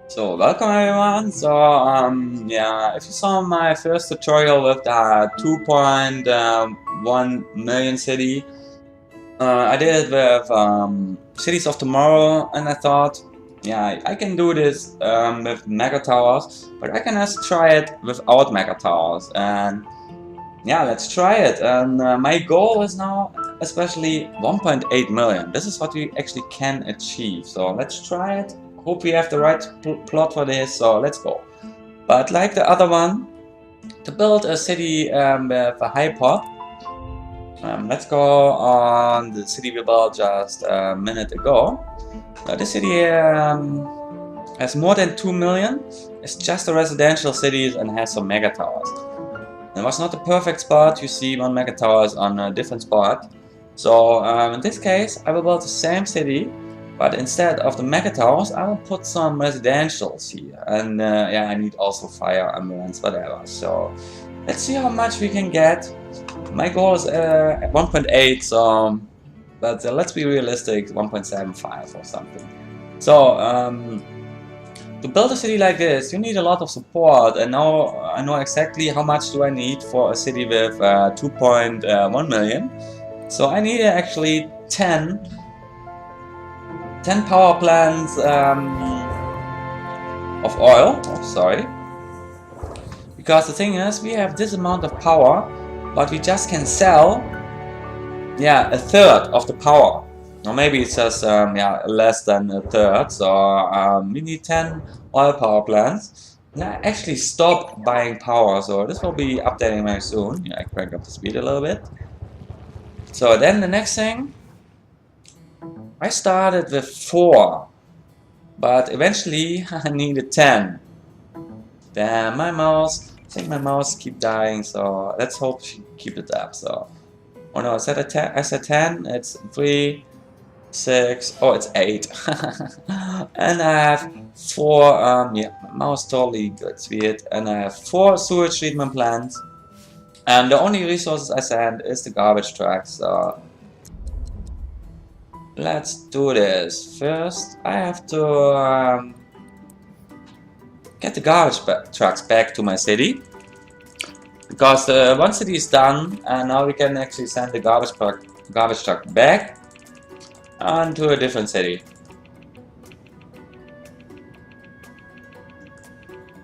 So welcome everyone. Yeah, if you saw my first tutorial with the 2.1 million city, I did it with cities of tomorrow, and I thought, yeah, I can do this with mega towers, but I can just try it without mega towers. And yeah, let's try it. And my goal is now especially 1.8 million. This is what we actually can achieve. So let's try it. Hope we have the right plot for this. So let's go. But like the other one, to build a city with a high PoP, let's go on the city we built just a minute ago. This city has more than 2 million. It's just a residential city and has some mega towers. It was not the perfect spot. You see one mega tower is on a different spot. So in this case, I will build the same city, but instead of the mega towers, I will put some residentials here. And yeah, I need also fire, ambulance, whatever. So let's see how much we can get. My goal is 1.8, so but let's be realistic, 1.75 or something. So to build a city like this, you need a lot of support, and now I know exactly how much do I need for a city with 2.1 million. So I need actually 10 power plants of oil. Oh, sorry. Because the thing is, we have this amount of power, but we just can sell, yeah, a third of the power. Or maybe it's just yeah, less than a third. So we need 10 oil power plants. And I actually stopped buying power, so this will be updating very soon. Yeah, I crank up the speed a little bit. So then the next thing, I started with 4, but eventually I needed 10. Damn, my mouse. I think my mouse keep dying, so let's hope she keep it up. So, oh no, I said 10. I said 10. It's 3. 6, oh, it's 8. And I have 4, yeah, mouse totally good, sweet. And I have 4 sewage treatment plants. And the only resources I send is the garbage trucks. So let's do this. First, I have to get the garbage trucks back to my city. Because one city is done, and now we can actually send the garbage truck back and to a different city.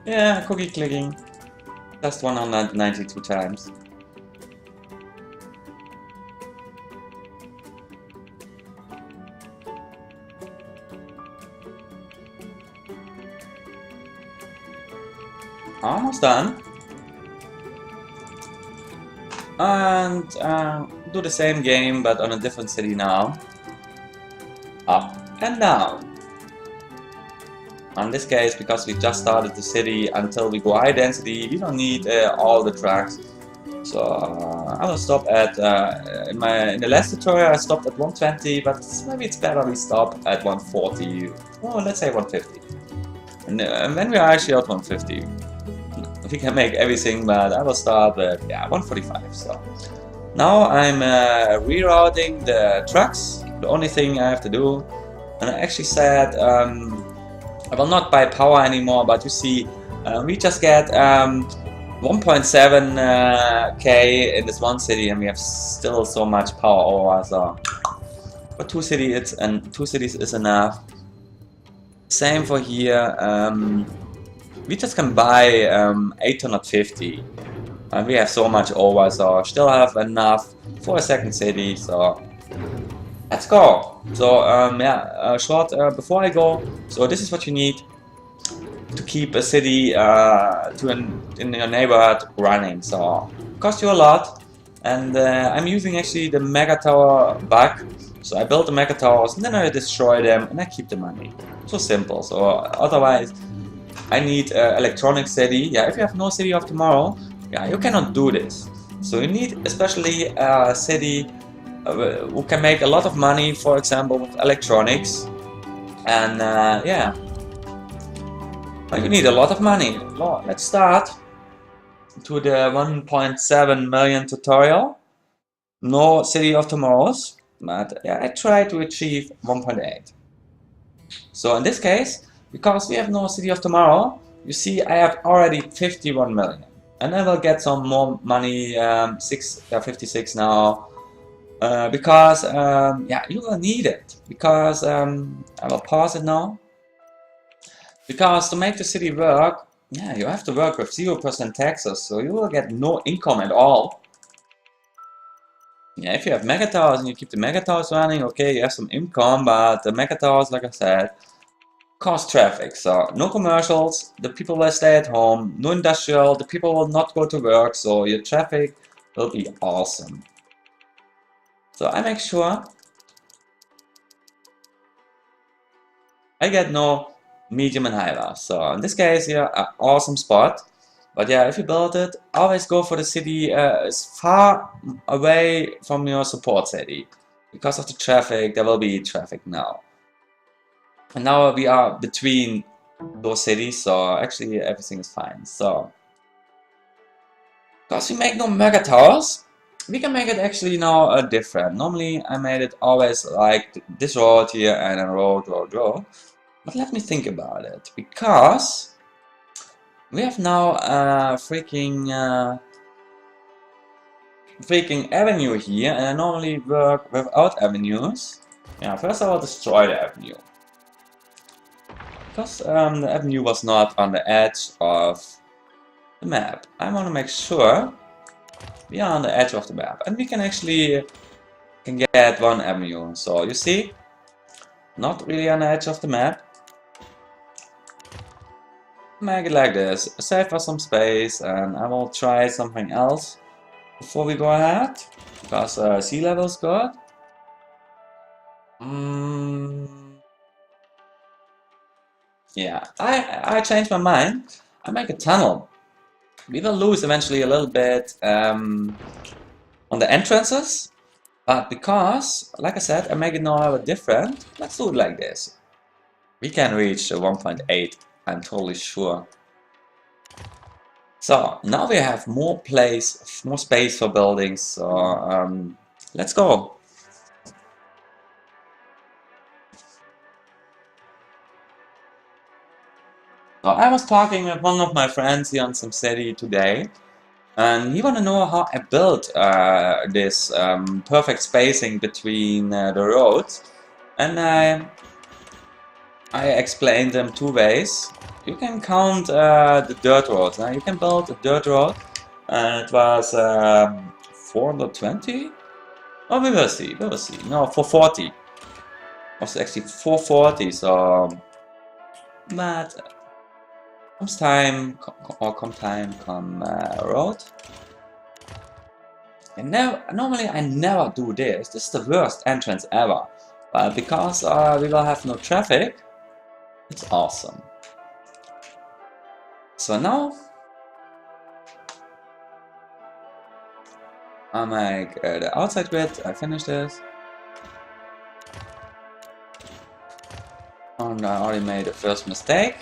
Yeah, cookie clicking. Just 192 times. Almost done. And do the same game, but on a different city now. Up and down. In this case, because we just started the city, until we go high density, we don't need all the tracks. So I will stop at in the last tutorial I stopped at 120, but maybe it's better we stop at 140. Oh, let's say 150. And when we are actually at 150, we can make everything. But I will start with, yeah, 145. So now I'm rerouting the trucks. The only thing I have to do, and I actually said I will not buy power anymore, but you see we just get 1.7 K in this one city, and we have still so much power over. So for 2 cities, and 2 cities is enough. Same for here. We just can buy 850, and we have so much over, so still have enough for a second city. So let's go. So yeah, short before I go. So this is what you need to keep a city in your neighborhood running. So it costs you a lot, and I'm using actually the mega tower bug. So I build the mega towers and then I destroy them and I keep the money. So simple. So otherwise, I need electronic city. Yeah, if you have no city of tomorrow, yeah, you cannot do this. So you need especially a city who can make a lot of money, for example, with electronics. And yeah, you need a lot of money. Let's start to the 1.7 million tutorial. No city of tomorrows, but yeah, I try to achieve 1.8. So in this case, because we have no city of tomorrow. You see, I have already 51 million, and I will get some more money, 56 now, because yeah, you will need it, because I will pause it now, because to make the city work, yeah, you have to work with 0% taxes, so you will get no income at all. Yeah, if you have mega towers and you keep the mega towers running, okay, you have some income, but the mega towers, like I said, cost traffic. So no commercials, the people will stay at home, no industrial, the people will not go to work, so your traffic will be awesome. So I make sure I get no medium and high loss. So in this case here, an awesome spot. But yeah, if you build it, always go for the city as far away from your support city. Because of the traffic, there will be traffic now. And now we are between those cities, so actually everything is fine. So, because we make no mega towers, we can make it actually now different. Normally I made it always like this road here and then road. But let me think about it, because we have now a freaking avenue here, and I normally work without avenues. Yeah, first I will destroy the avenue, because the avenue was not on the edge of the map. I want to make sure we are on the edge of the map, and we can actually get one avenue. So you see, not really on the edge of the map. Make it like this, save us some space, and I will try something else before we go ahead, because sea level is good. Yeah, I changed my mind. I make a tunnel. We will lose eventually a little bit on the entrances, but because, like I said, I make it now a bit different, let's do it like this. We can reach 1.8, I'm totally sure. So now we have more space for buildings, so let's go. So I was talking with one of my friends here on SimCity today, and he want to know how I built this perfect spacing between the roads, and I explained them two ways. You can count the dirt roads. You can build a dirt road, and it was 420. Oh, we will see. We will see. No, 440. It was actually 440. So, but comes time, come road. And normally I never do this. This is the worst entrance ever. But because we will have no traffic, it's awesome. So now I make the outside grid. I finish this. And I already made the first mistake.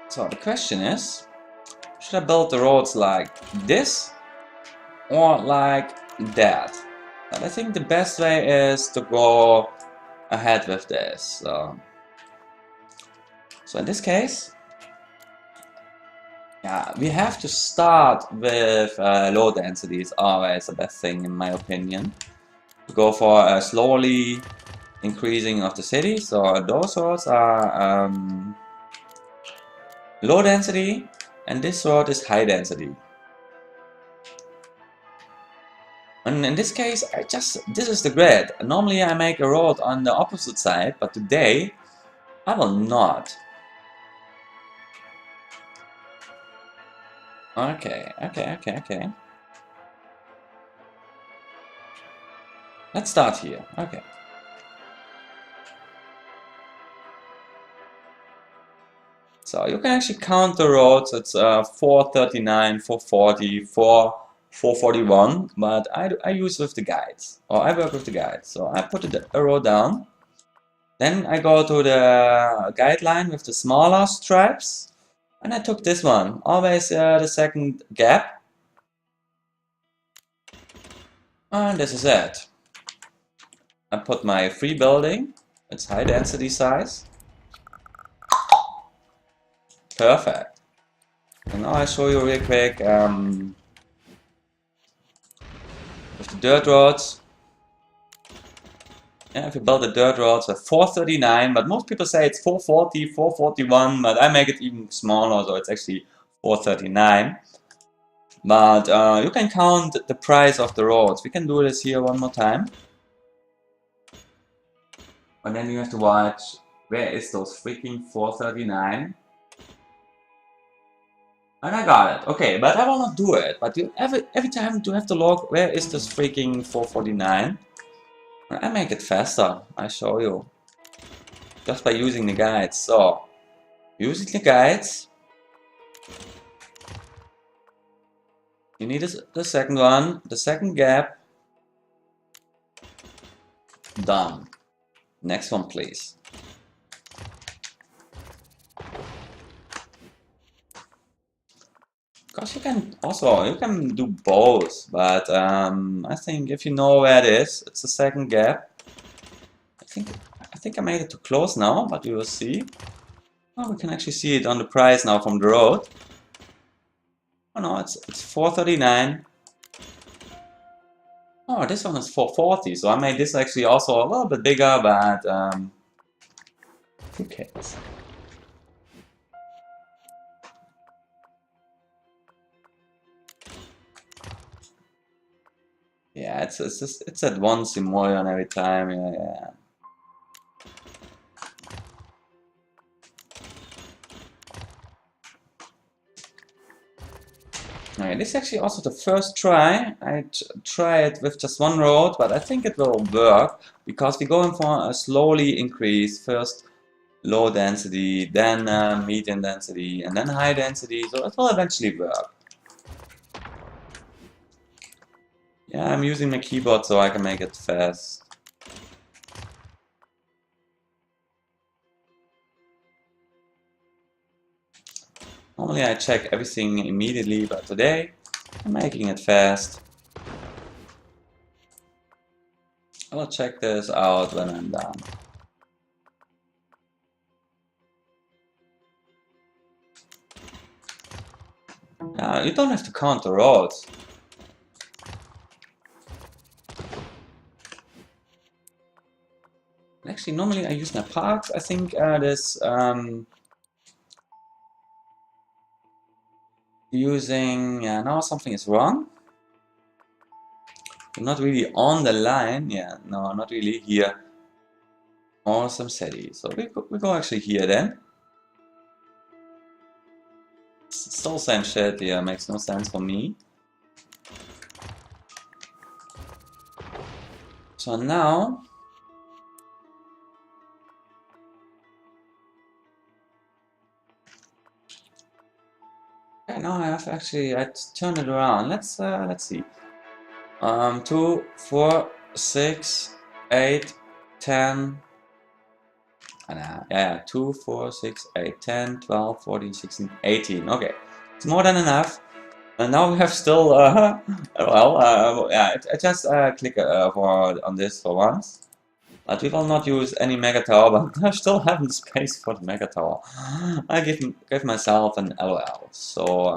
So the question is, should I build the roads like this or like that? But I think the best way is to go ahead with this. So in this case, yeah, we have to start with low density. Is always the best thing in my opinion. To go for a slowly increasing of the city. So those roads are low density, and this road is high density. And in this case, this is the grid. Normally I make a road on the opposite side, but today I will not. Okay. Let's start here. Okay. So you can actually count the roads. It's 439, 440, 441, but I use with the guides, or I work with the guides. So I put a row down. Then I go to the guideline with the smaller stripes, and I took this one. Always the second gap. And this is it. I put my free building. It's high density size. Perfect. And now I'll show you real quick with the dirt roads. Yeah, if you build the dirt roads at 439, but most people say it's 440, 441, but I make it even smaller, so it's actually 439. But you can count the price of the roads. We can do this here one more time. And then you have to watch where is those freaking 439. And I got it. Okay, but I will not do it. But you every time you have to log where is this freaking 449. I make it faster. I show you. Just by using the guides. So using the guides. You need the second one, the second gap. Done. Next one, please. Because you can do both, but I think if you know where it is, it's the second gap. I think I made it too close now, but we will see. Oh, we can actually see it on the price now from the road. Oh no, it's 439. Oh, this one is 440, so I made this actually also a little bit bigger, but who cares? Yeah, it's at one simoleon every time. Yeah. Okay, this is actually also the first try. I try it with just one road, but I think it will work because we're going for a slowly increase. First low density, then medium density, and then high density. So it will eventually work. Yeah, I'm using my keyboard so I can make it fast. Normally I check everything immediately, but today I'm making it fast. I will check this out when I'm done. You don't have to count the roads. Actually, normally I use my parks. I think this using now something is wrong. Not really on the line. Yeah, no, not really here. Or SimCity. So we go actually here then. It's still same shit. Yeah, makes no sense for me. So now. Now I have actually I turn it around. Let's see. 2, 4, 6, 8, 10. Yeah, 2, 4, 6, 8, 10, 12, 14, 16, 18. Okay, it's more than enough. And now we have still, yeah, I just click on this for once. But we will not use any mega tower, but I still haven't space for the mega tower. I give myself an LOL. So,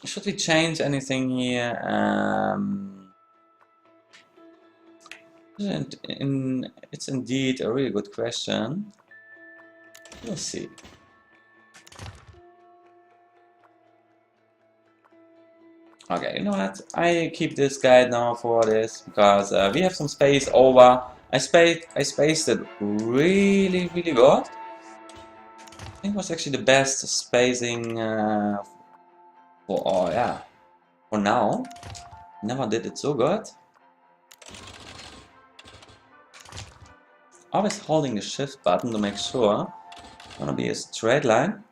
should we change anything here? It's indeed a really good question. We'll see. Okay, you know what? I keep this guide now for this because we have some space over. I spaced it really good. I think it was actually the best spacing for now. Never did it so good. Always holding the shift button to make sure it's gonna be a straight line.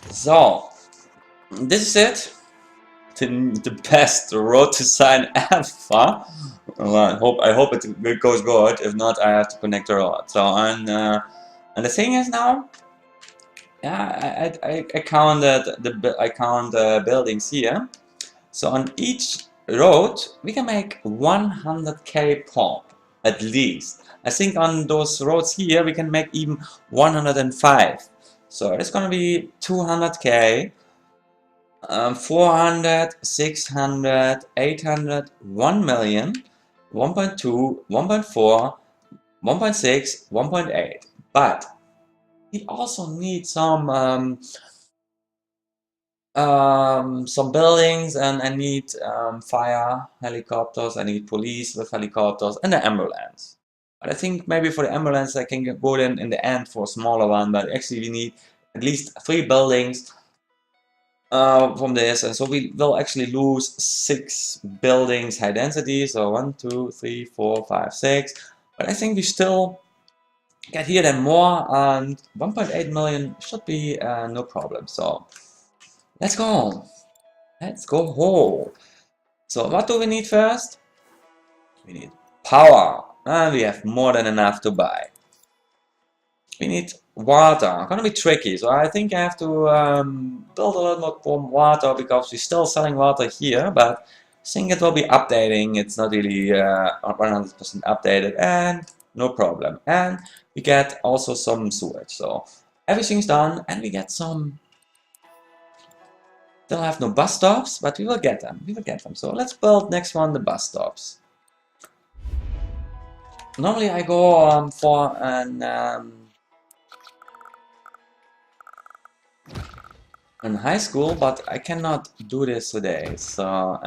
So this is it. The best road design ever. Well, I hope it goes good. If not, I have to connect the road. So and the thing is now, yeah, I counted the buildings here. So on each road we can make 100k PoP at least. I think on those roads here we can make even 105. So it's gonna be 200k. 400, 600, 800, 1 million, 1.2, 1.4, 1.6, 1.8. But we also need some buildings, and I need fire helicopters, I need police with helicopters, and an ambulance. But I think maybe for the ambulance I can go in the end for a smaller one, but actually we need at least 3 buildings from this, and so we will actually lose 6 buildings high density. So 1, 2, 3, 4, 5, 6. But I think we still get here then more, and 1.8 million should be no problem. So let's go. Let's go home. So what do we need first? We need power, and we have more than enough to buy. We need water. Gonna be tricky, so I think I have to build a lot more water, because we're still selling water here, but I think it will be updating. It's not really 100% updated, and no problem. And we get also some sewage, so everything's done, and we get some. Still have no bus stops, but we will get them. We will get them. So let's build next one, the bus stops. Normally I go for an in high school, but I cannot do this today. So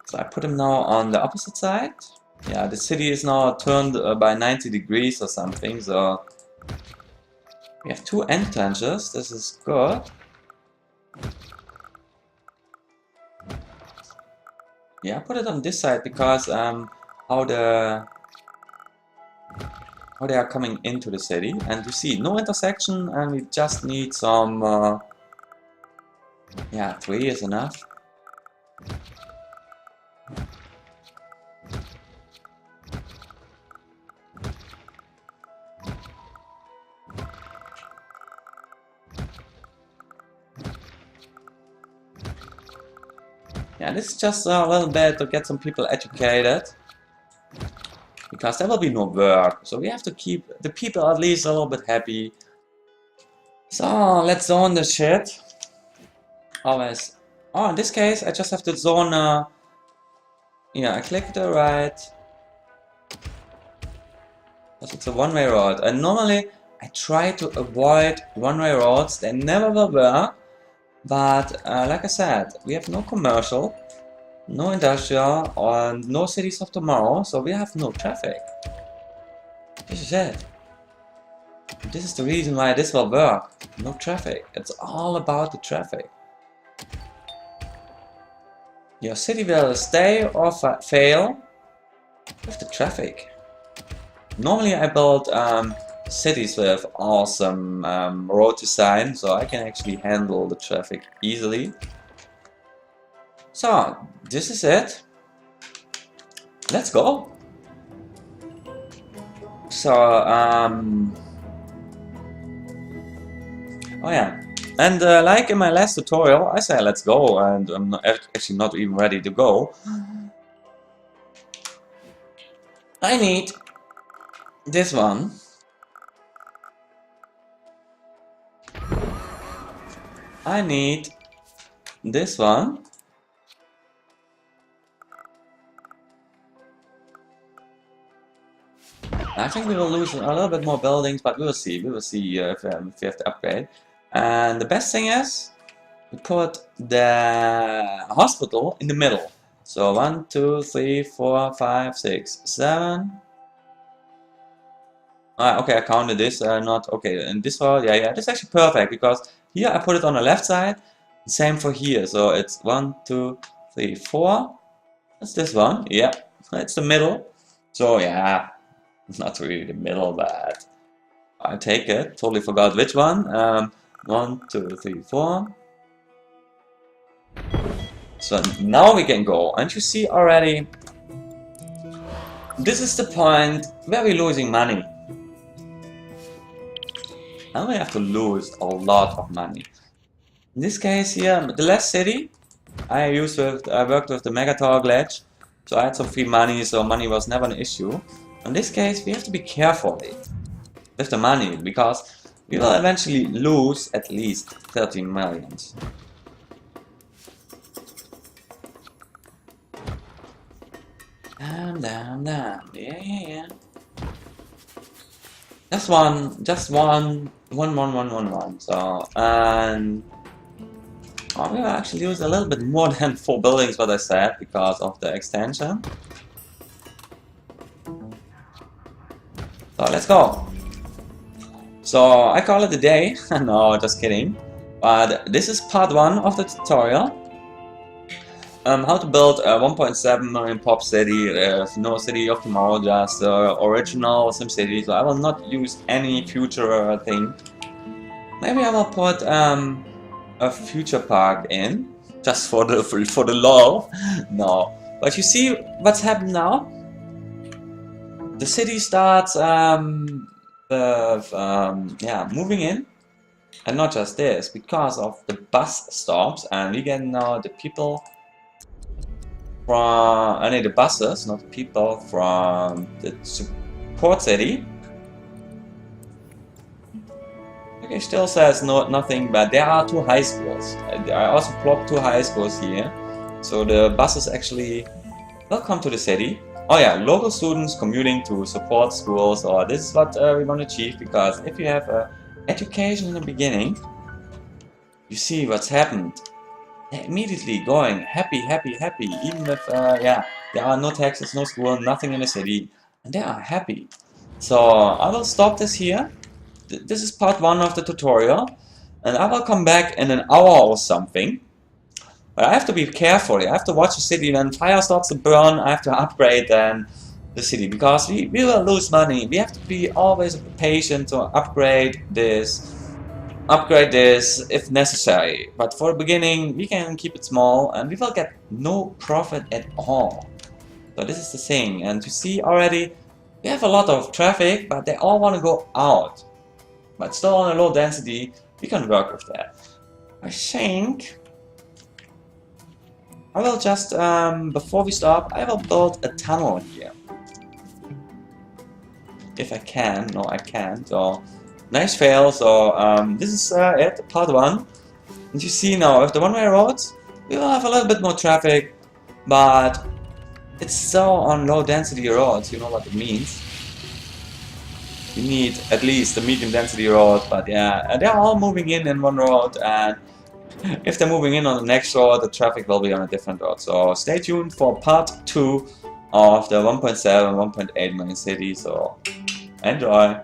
so I put him now on the opposite side. Yeah, the city is now turned by 90 degrees or something. So we have 2 entrances. This is good. Yeah, I put it on this side because how they are coming into the city, and you see no intersection, and we just need some yeah, 3 is enough. Yeah, this is just a little bit to get some people educated, because there will be no work, so we have to keep the people at least a little bit happy. So let's zone the shit. Always. Oh, in this case I just have to zone. Yeah, I click the right, because it's a one-way road, and normally I try to avoid one-way roads. They never will work. But like I said, we have no commercial, no industrial, and no cities of tomorrow, so we have no traffic. This is it. This is the reason why this will work. No traffic. It's all about the traffic. Your city will stay or fail with the traffic. Normally I build cities with awesome road design, so I can actually handle the traffic easily. So this is it. Let's go. So oh yeah, and like in my last tutorial I said let's go, and I'm actually not even ready to go. I need this one. I need this one. I think we will lose a little bit more buildings, but we will see. We will see if we have to upgrade. And the best thing is, we put the hospital in the middle. So 1, 2, 3, 4, 5, 6, 7. Okay, I counted this. Not okay. And this one, yeah, this is actually perfect, because here I put it on the left side. Same for here. So it's 1, 2, 3, 4. That's this one. Yeah, it's the middle. So yeah, not really the middle, but I'll take it. Totally forgot which one. 1, 2, 3, 4. So now we can go, and you see already, this is the point where we're losing money. And we have to lose a lot of money. In this case here, the last city, I worked with the Mega Tower glitch, so I had some free money, so money was never an issue. In this case, we have to be careful with the money, because we will eventually lose at least 13 millions. Damn, yeah. Just one. So, and we will actually use a little bit more than 4 buildings, what I said, because of the extension. So let's go. So I call it a day. No, just kidding. But this is part 1 of the tutorial. How to build a 1.7 million PoP city. There's no city of tomorrow, just the original SimCity. So I will not use any future thing. Maybe I will put a future park in, just for the love. No, but you see what's happened now. The city starts moving in, and not just this, because of the bus stops, and we get now the people from the buses, not the people from the support city. Okay, still says nothing, but there are 2 high schools. I also plopped 2 high schools here, so the buses actually will come to the city. Oh yeah, local students commuting to support schools, or this is what we want to achieve, because if you have education in the beginning, you see what's happened. They're immediately going happy, even if there are no taxes, no school, nothing in the city, and they are happy. So I will stop this here. This is part 1 of the tutorial, and I will come back in an hour or something. But I have to be careful. I have to watch the city. When fire starts to burn, I have to upgrade then the city, because we will lose money. We have to be always patient to upgrade this if necessary. But for the beginning, we can keep it small, and we will get no profit at all. So this is the thing. And you see already, we have a lot of traffic, but they all want to go out. But still on a low density, we can work with that. I think I will just, before we stop, I will build a tunnel here. If I can. No, I can't. So, nice fail. So, this is it, part 1. And you see now, with the one-way roads, we will have a little bit more traffic, but it's so on low density roads, you know what it means. You need at least a medium density road, but yeah, they're all moving in one road, and if they're moving in on the next road, the traffic will be on a different road. So stay tuned for part 2 of the 1.7, 1.8 million city, so enjoy!